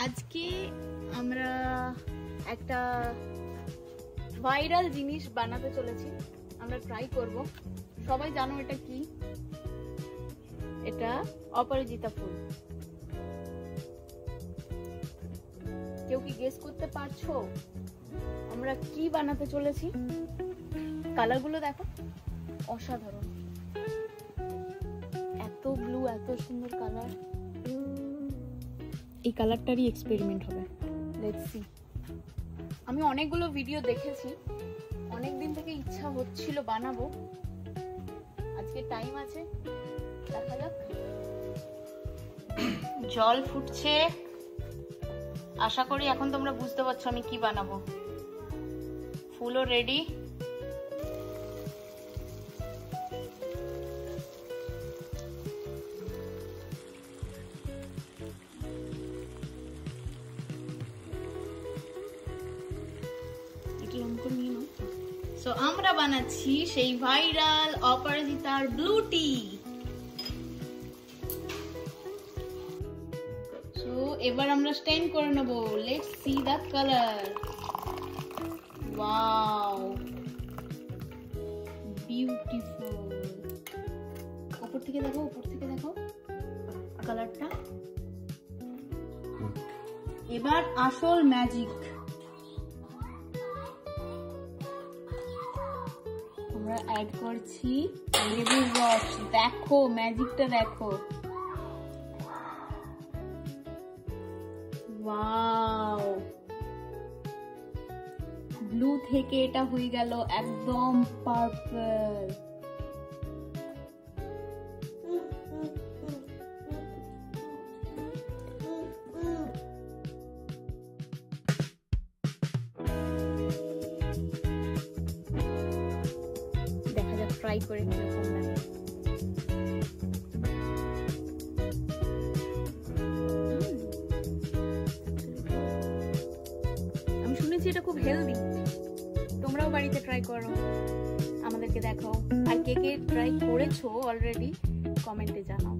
আজকে আমরা একটা ভাইরাল জিনিস বানাতে চলেছি, আমরা ট্রাই করব। সবাই জানো এটা কি? এটা অপরাজিতা ফুল। কেউ কি গেস করতে পারছো আমরা কি বানাতে চলেছি? কালারগুলো দেখো, অসাধারণ, এত ব্লু, এত সুন্দর কালার। এই কালারটারই এক্সপেরিমেন্ট হবে, লেটস সি। আমি অনেকগুলো ভিডিও দেখেছি, অনেকদিন থেকে ইচ্ছা হচ্ছিল বানাবো, আজকে টাইম আছে, দেখা যাক। জল ফুটছে, আশা করি এখন তোমরা বুঝতে পারছো আমি কি বানাবো। ফুলও রেডি। সো আমরা বানাচ্ছি সেই ভাইরাল অপরাজিতার ব্লু টি। সো এবার আমরা স্টেন করে নেব। Let's see the colour. Wow, beautiful. উপর থেকে দেখো, উপর থেকে দেখো কালারটা। এবার আসল ম্যাজিক। আমরা অ্যাড করছি লেবুর রস। দেখো ম্যাজিকটা, দেখো। ওয়াও, ব্লু থেকে এটা হয়ে গেল একদম পার্পল। দেখা যাক ট্রাই করে কিরকম লাগে। আমি শুনেছি এটা খুব হেলদি, তোমরাও বাড়িতে ট্রাই করো, আমাদেরকে দেখাও। আর কে কে ট্রাই করেছো অলরেডি কমেন্টে জানাও।